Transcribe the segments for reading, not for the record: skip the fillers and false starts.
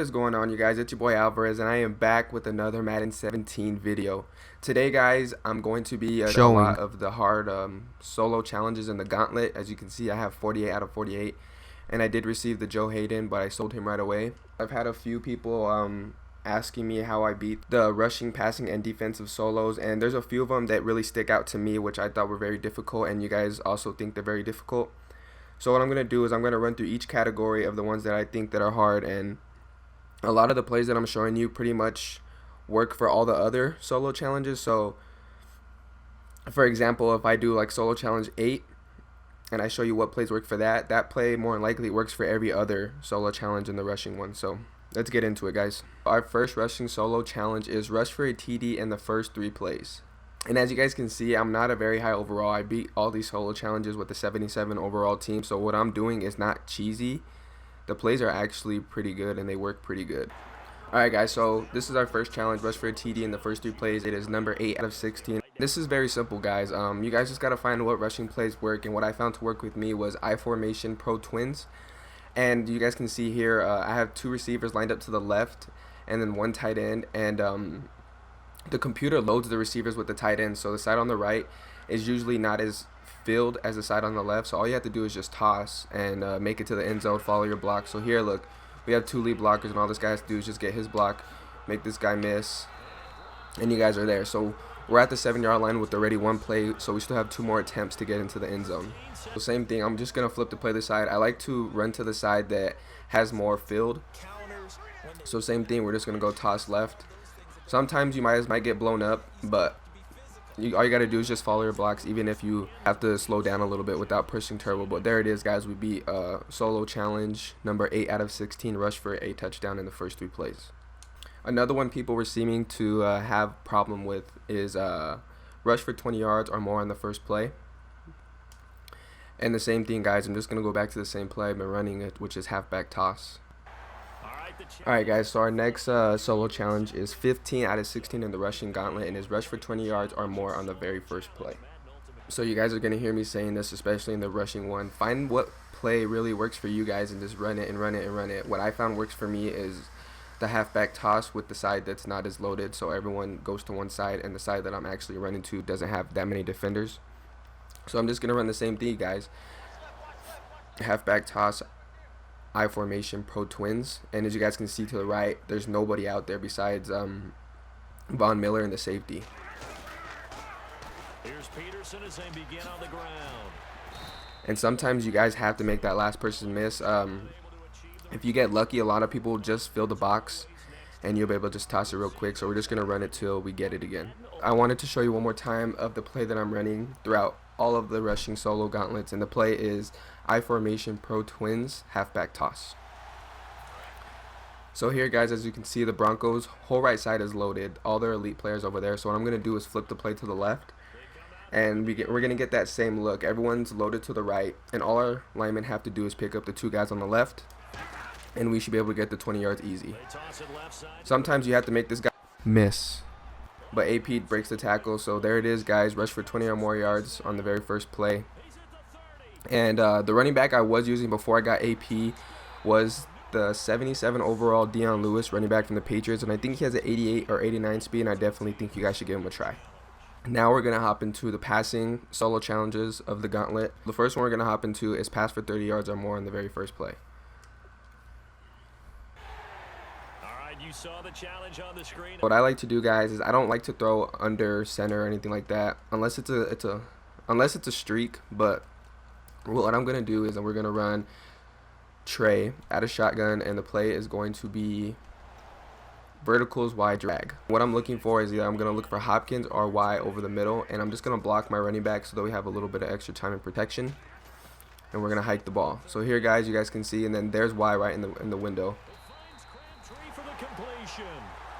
is going on, you guys? It's your boy Alvarez, and I am back with another Madden 17 video. Today, guys, I'm going to be showing a lot of the hard solo challenges in the Gauntlet. As you can see, I have 48 out of 48, and I did receive the Joe Hayden, but I sold him right away. I've had a few people asking me how I beat the rushing, passing, and defensive solos, and there's a few of them that really stick out to me, which I thought were very difficult, and you guys also think they're very difficult. So what I'm going to do is I'm going to run through each category of the ones that I think that are hard, and a lot of the plays that I'm showing you pretty much work for all the other solo challenges. So for example, if I do like solo challenge 8 and I show you what plays work for that, that play more than likely works for every other solo challenge in the rushing one. So let's get into it, guys. Our first rushing solo challenge is rush for a TD in the first 3 plays. And as you guys can see, I'm not a very high overall. I beat all these solo challenges with the 77 overall team. So what I'm doing is not cheesy. The plays are actually pretty good and they work pretty good. Alright guys, so this is our first challenge, rush for a TD in the first 3 plays. It is number 8 out of 16. This is very simple, guys. You guys just got to find what rushing plays work. And what I found to work with me was I formation pro twins. And you guys can see here, I have 2 receivers lined up to the left and then 1 tight end. And the computer loads the receivers with the tight end, so the side on the right is usually not as filled as the side on the left. So all you have to do is just toss and make it to the end zone, follow your block. So here, look, we have 2 lead blockers, and all this guy has to do is just get his block, make this guy miss, and you guys are there. So we're at the 7-yard line with already 1 play, so we still have 2 more attempts to get into the end zone. So same thing, I'm just going to flip to play the side. I like to run to the side that has more filled. So same thing, we're just going to go toss left. Sometimes you might get blown up, but all you got to do is just follow your blocks, even if you have to slow down a little bit without pushing turbo. But there it is, guys. We beat solo challenge number 8 out of 16, rush for a touchdown in the first 3 plays. Another one people were seeming to have problem with is rush for 20 yards or more on the first play. And the same thing, guys. I'm just going to go back to the same play I've been running it, which is halfback toss. Alright guys, so our next solo challenge is 15 out of 16 in the rushing gauntlet, and is rush for 20 yards or more on the very first play. So you guys are going to hear me saying this, especially in the rushing one. Find what play really works for you guys and just run it and run it and run it. What I found works for me is the halfback toss with the side that's not as loaded, so everyone goes to one side, and the side that I'm actually running to doesn't have that many defenders. So I'm just going to run the same thing, guys. Halfback toss, I formation, pro twins, and as you guys can see to the right, there's nobody out there besides Von Miller and the safety. Here's Peterson as they begin on the ground. And sometimes you guys have to make that last person miss. If you get lucky, a lot of people just fill the box and you'll be able to just toss it real quick. So we're just gonna run it till we get it again. I wanted to show you one more time of the play that I'm running throughout all of the rushing solo gauntlets, and the play is I formation, pro twins, halfback toss. So here, guys, as you can see, the Broncos whole right side is loaded, all their elite players over there. So what I'm going to do is flip the play to the left, and we're going to get that same look. Everyone's loaded to the right, and all our linemen have to do is pick up the 2 guys on the left, and we should be able to get the 20 yards easy. Sometimes you have to make this guy miss, but AP breaks the tackle. So there it is, guys, rush for 20 or more yards on the very first play. And the running back I was using before I got AP was the 77 overall Dion Lewis, running back from the Patriots, and I think he has an 88 or 89 speed, and I definitely think you guys should give him a try. Now we're going to hop into the passing solo challenges of the gauntlet. The first one we're going to hop into is pass for 30 yards or more in the very first play. You saw the challenge on the screen. What I like to do, guys, is I don't like to throw under center or anything like that unless it's a streak. But what I'm gonna do is we're gonna run Trey at a shotgun, and the play is going to be verticals, Y drag. What I'm looking for is either I'm gonna look for Hopkins or Y over the middle, and I'm just gonna block my running back so that we have a little bit of extra time and protection, and we're gonna hike the ball. So here, guys, you guys can see, and then there's Y right in the window.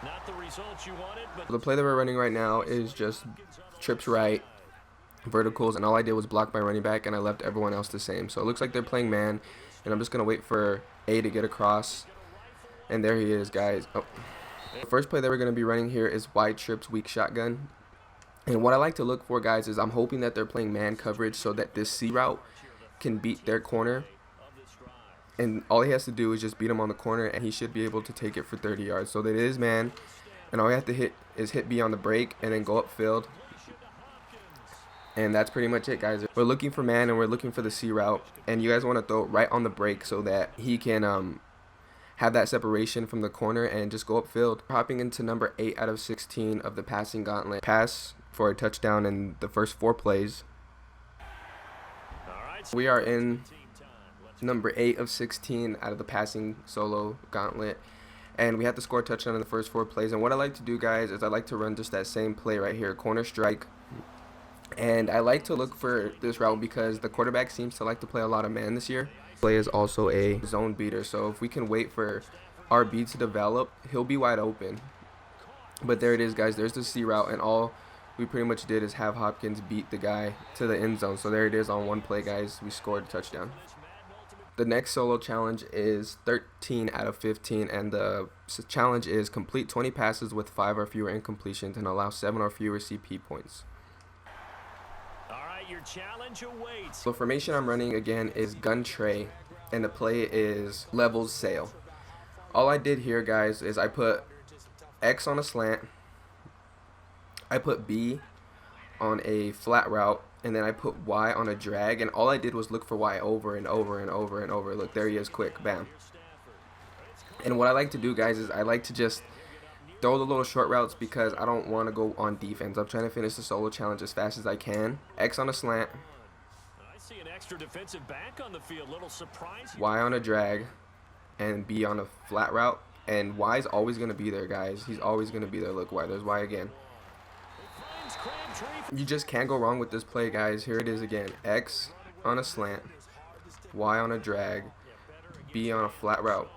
Not the results you wanted, but the play that we're running right now is just trips right, verticals, and all I did was block my running back, and I left everyone else the same. So it looks like they're playing man, and I'm just going to wait for A to get across, and there he is, guys. Oh. The first play that we're going to be running here is wide trips, weak shotgun. And what I like to look for, guys, is I'm hoping that they're playing man coverage so that this C route can beat their corner. and all he has to do is just beat him on the corner, and he should be able to take it for 30 yards. So that is man, and all we have to hit is hit B on the break and then go upfield. And that's pretty much it, guys. We're looking for man, and we're looking for the C route, and you guys want to throw it right on the break so that he can have that separation from the corner and just go upfield. Hopping into number 8 out of 16 of the passing gauntlet. Pass for a touchdown in the first 4 plays. We are in number 8 of 16 out of the passing solo gauntlet, and we have to score a touchdown in the first 4 plays. And what I like to do, guys, is I like to run just that same play right here, corner strike. And I like to look for this route because the quarterback seems to like to play a lot of man this year. Play is also a zone beater, so if we can wait for RB to develop, he'll be wide open. But there it is, guys. There's the C route, and all we pretty much did is have Hopkins beat the guy to the end zone. So there it is on one play, guys. We scored a touchdown. The next solo challenge is 13 out of 15, and the challenge is complete 20 passes with 5 or fewer incompletions and allow 7 or fewer CP points. Your challenge awaits. The formation I'm running again is gun tray, and the play is levels sail. All I did here, guys, is I put X on a slant, I put B on a flat route, and then I put Y on a drag, and all I did was look for Y over and over and over and over. Look, there he is, quick, bam. And what I like to do, guys, is I like to just throw the little short routes because I don't want to go on defense. I'm trying to finish the solo challenge as fast as I can. X on a slant, I see an extra defensive back on the field. Little surprise. Y on a drag, and B on a flat route. And Y is always going to be there, guys. He's always going to be there. Look, Y. There's Y again. You just can't go wrong with this play, guys. Here it is again. X on a slant, Y on a drag, B on a flat route.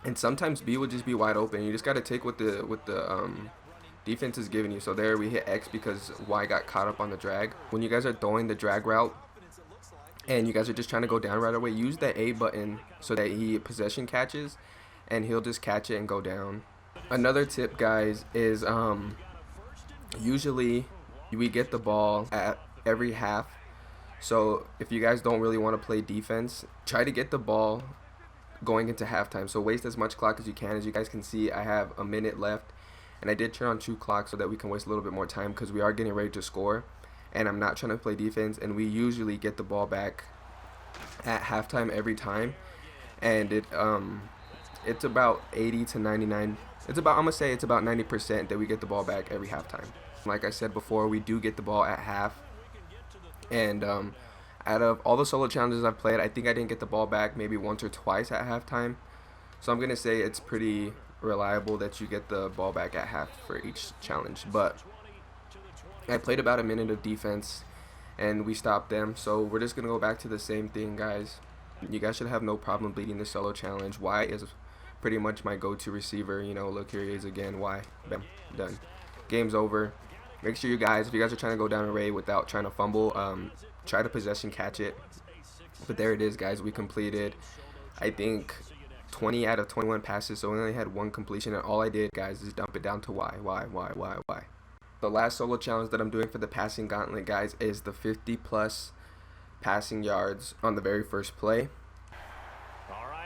And sometimes B will just be wide open. You just got to take what the defense is giving you. So there we hit X because Y got caught up on the drag. When you guys are throwing the drag route and you guys are just trying to go down right away, use the A button so that he possession catches, and he'll just catch it and go down. Another tip, guys, is usually we get the ball at every half. So if you guys don't really want to play defense, try to get the ball going into halftime. So waste as much clock as you can. As you guys can see, I have a minute left, and I did turn on 2 clocks so that we can waste a little bit more time because we are getting ready to score, and I'm not trying to play defense. And we usually get the ball back at halftime every time, and it's about 80 to 99. I'm gonna say it's about 90% that we get the ball back every halftime. Like I said before, we do get the ball at half, and out of all the solo challenges I've played, I think I didn't get the ball back maybe once or twice at halftime. So I'm going to say it's pretty reliable that you get the ball back at half for each challenge. But I played about a minute of defense, and we stopped them. So we're just going to go back to the same thing, guys. You guys should have no problem beating the solo challenge. Y is pretty much my go-to receiver. You know, look, here he is again. Y, bam, done. Game's over. Make sure you guys, if you guys are trying to go down a raid without trying to fumble, try to possession catch it. But there it is, guys. We completed, I think, 20 out of 21 passes, so we only had 1 completion, and all I did, guys, is dump it down to Y. The last solo challenge that I'm doing for the passing gauntlet, guys, is the 50+ passing yards on the very first play.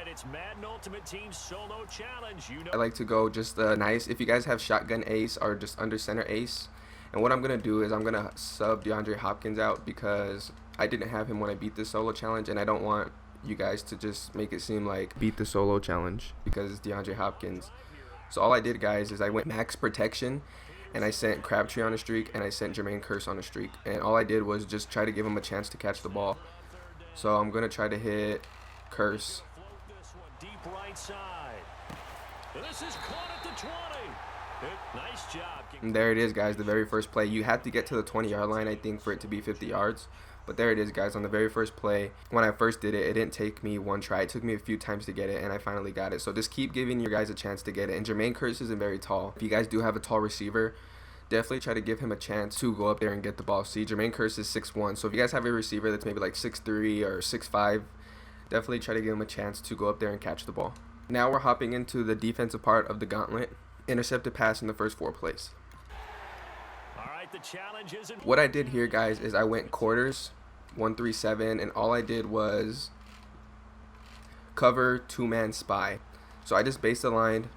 It's Madden Ultimate Team Solo Challenge. You know, I like to go just nice. If you guys have shotgun ace or just under center ace, and what I'm gonna do is I'm gonna sub DeAndre Hopkins out because I didn't have him when I beat the solo challenge, and I don't want you guys to just make it seem like beat the solo challenge because it's DeAndre Hopkins. So all I did, guys, is I went max protection, and I sent Crabtree on a streak, and I sent Jermaine Kearse on a streak, and all I did was just try to give him a chance to catch the ball. So I'm gonna try to hit Kearse. Deep right side. This is caught at the 20. Nice job. And there it is, guys, the very first play. You had to get to the 20-yard line, I think, for it to be 50 yards. But there it is, guys, on the very first play. When I first did it, it didn't take me 1 try. It took me a few times to get it, and I finally got it. So just keep giving your guys a chance to get it. And Jermaine Kearse isn't very tall. If you guys do have a tall receiver, definitely try to give him a chance to go up there and get the ball. See, Jermaine Kearse is 6'1", so if you guys have a receiver that's maybe like 6'3" or 6'5", definitely try to give him a chance to go up there and catch the ball. Now we're hopping into the defensive part of the gauntlet. Intercepted pass in the first 4 plays. All right, the challenge isn't... What I did here, guys, is I went quarters, 1-3-7, and all I did was cover, two-man spy. So I just base aligned,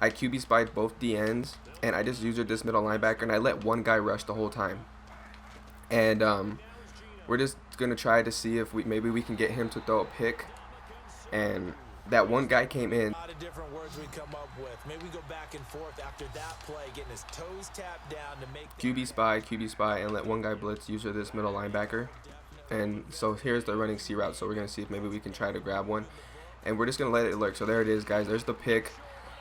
I QB spied both D ends, and I just used this middle linebacker, and I let one guy rush the whole time. And we're just gonna try to see if maybe we can get him to throw a pick. And that one guy came in. A lot of different words we come up with. Maybe we go back and forth after that play, getting his toes tapped down to make QB spy, and let one guy blitz user this middle linebacker. And so here's the running C route. So we're gonna see if maybe we can try to grab one, and we're just gonna let it lurk. So there it is, guys. There's the pick,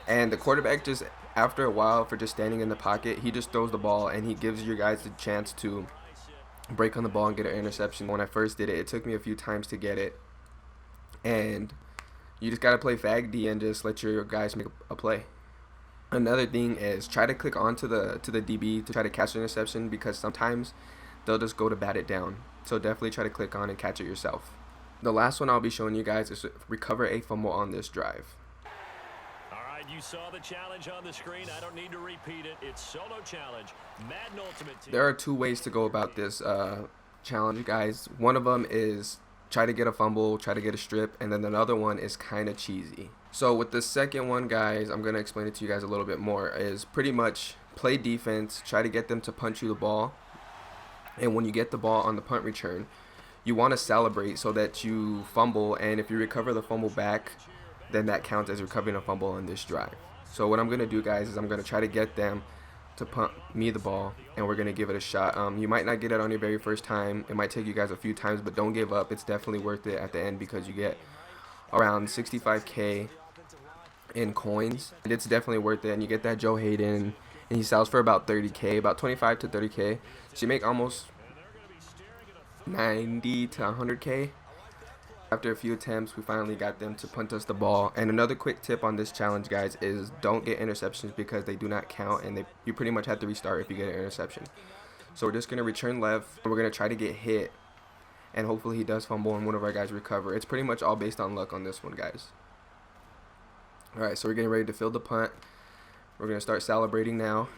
and the quarterback just after a while for just standing in the pocket, he just throws the ball and he gives you guys the chance to break on the ball and get an interception. When I first did it, it took me a few times to get it, and you just gotta play fag D and just let your guys make a play. Another thing is try to click onto the DB to try to catch an interception, because sometimes they'll just go to bat it down. So definitely try to click on and catch it yourself. The last one I'll be showing you guys is recover a fumble on this drive. All right, you saw the challenge on the screen. I don't need to repeat it. It's solo challenge. Madden Ultimate Team. There are two ways to go about this challenge, guys. One of them is try to get a fumble, try to get a strip, and then another one is kind of cheesy. So with the second one, guys, I'm going to explain it to you guys a little bit more. Is pretty much play defense, try to get them to punch you the ball, and when you get the ball on the punt return, you want to celebrate so that you fumble, and if you recover the fumble back, then that counts as recovering a fumble on this drive. So what I'm going to do, guys, is I'm going to try to get them to punt me the ball, and we're going to give it a shot. You might not get it on your very first time. It might take you guys a few times, but don't give up. It's definitely worth it at the end, because you get around 65K in coins, and it's definitely worth it. And you get that Joe Hayden, and he sells for about 30K, about 25 to 30K. So you make almost 90 to 100K. After a few attempts, we finally got them to punt us the ball. And another quick tip on this challenge, guys, is don't get interceptions, because they do not count, and you pretty much have to restart if you get an interception. So we're just going to return left, and we're going to try to get hit, and hopefully he does fumble and one of our guys recover. It's pretty much all based on luck on this one, guys. Alright, so we're getting ready to field the punt. We're going to start celebrating now.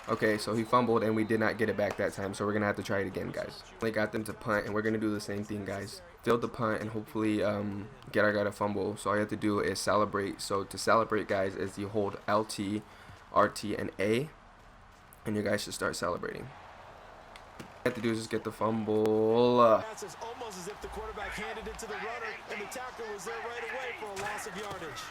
Okay, so he fumbled and we did not get it back that time, so we're going to have to try it again, guys. We got them to punt, and we're going to do the same thing, guys. Field the punt and hopefully get our guy to fumble. So all you have to do is celebrate. So to celebrate, guys, is you hold LT, RT, and A, and you guys should start celebrating. All you have to do is just get the fumble. It's almost as if the quarterback handed it to the runner, and the tackle was there right away for a loss of yardage.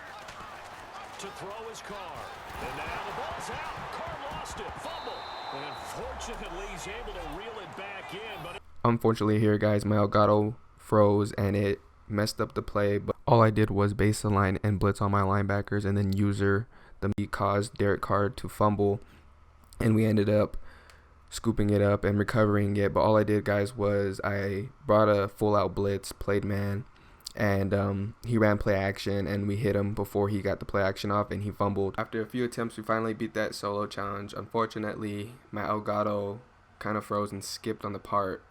To throw his car. And now the ball's out. Carr lost it. Fumble. And unfortunately, he's able to reel it back in. But Unfortunately here, guys, my Elgato froze and it messed up the play. But all I did was base the line and blitz on my linebackers, and then user the caused Derek Carr to fumble. And we ended up scooping it up and recovering it. But all I did, guys, was I brought a full-out blitz, played man, and he ran play action, and we hit him before he got the play action off, and he fumbled. After a few attempts, we finally beat that solo challenge. Unfortunately, my Elgato kind of froze and skipped on the part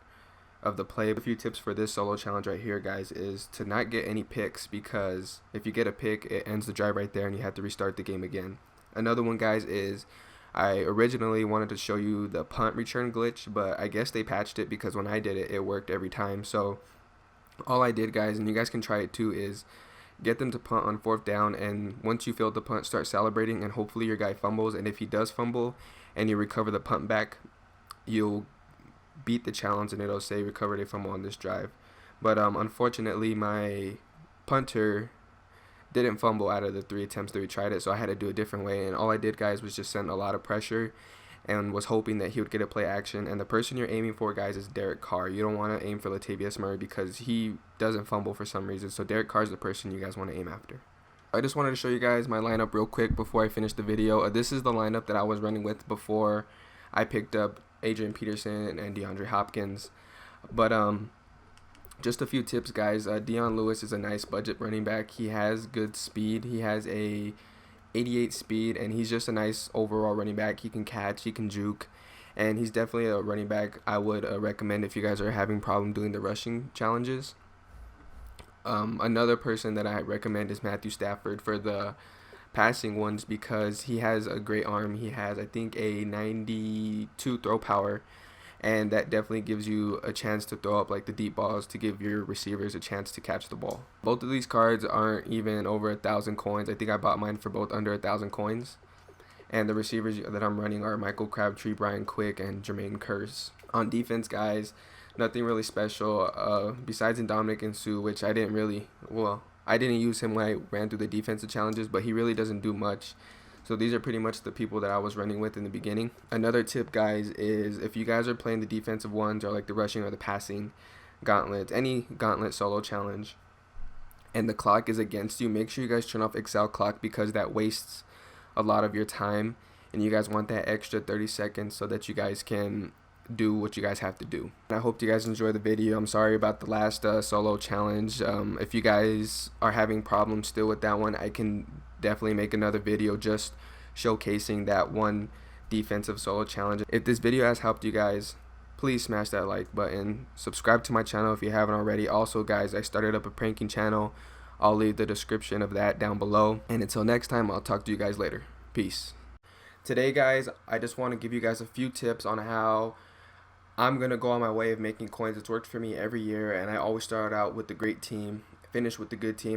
of the play. A few tips for this solo challenge right here, guys, is to not get any picks, because if you get a pick, it ends the drive right there and you have to restart the game again. Another one, guys, is I originally wanted to show you the punt return glitch, but I guess they patched it, because when I did it, it worked every time. So all I did, guys, and you guys can try it too, is get them to punt on 4th down, and once you field the punt, start celebrating, and hopefully your guy fumbles. And if he does fumble and you recover the punt back, you'll beat the challenge, and it'll say recovered a fumble on this drive. But unfortunately, my punter didn't fumble out of the 3 attempts that we tried it, so I had to do a different way. And all I did, guys, was just send a lot of pressure and was hoping that he would get a play action. And the person you're aiming for, guys, is Derek Carr. You don't want to aim for Latavius Murray, because he doesn't fumble for some reason. So Derek Carr is the person you guys want to aim after. I just wanted to show you guys my lineup real quick before I finish the video. This is the lineup that I was running with before I picked up Adrian Peterson and DeAndre Hopkins. But just a few tips, guys. Dion Lewis is a nice budget running back. He has good speed. He has a 88 speed, and he's just a nice overall running back. He can catch, he can juke, and he's definitely a running back I would recommend if you guys are having problem doing the rushing challenges. Another person that I recommend is Matthew Stafford for the passing ones, because he has a great arm. He has, I think, a 92 throw power, and that definitely gives you a chance to throw up like the deep balls to give your receivers a chance to catch the ball. Both of these cards aren't even over 1,000 coins. I think I bought mine for both under 1,000 coins. And the receivers that I'm running are Michael Crabtree, Brian Quick, and Jermaine Kearse. On defense, guys, nothing really special besides Dominic Sue, which I didn't use him when I ran through the defensive challenges, but he really doesn't do much. So these are pretty much the people that I was running with in the beginning. Another tip, guys, is if you guys are playing the defensive ones or like the rushing or the passing gauntlets, any gauntlet solo challenge, and the clock is against you, make sure you guys turn off Excel clock, because that wastes a lot of your time, and you guys want that extra 30 seconds so that you guys can do what you guys have to do. And I hope you guys enjoy the video. I'm sorry about the last solo challenge. If you guys are having problems still with that one, I can definitely make another video just showcasing that one defensive solo challenge. If this video has helped you guys, please smash that like button. Subscribe to my channel if you haven't already. Also, guys, I started up a pranking channel. I'll leave the description of that down below. And until next time, I'll talk to you guys later. Peace. Today, guys, I just want to give you guys a few tips on how I'm going to go on my way of making coins. It's worked for me every year, and I always start out with the great team, finish with the good team.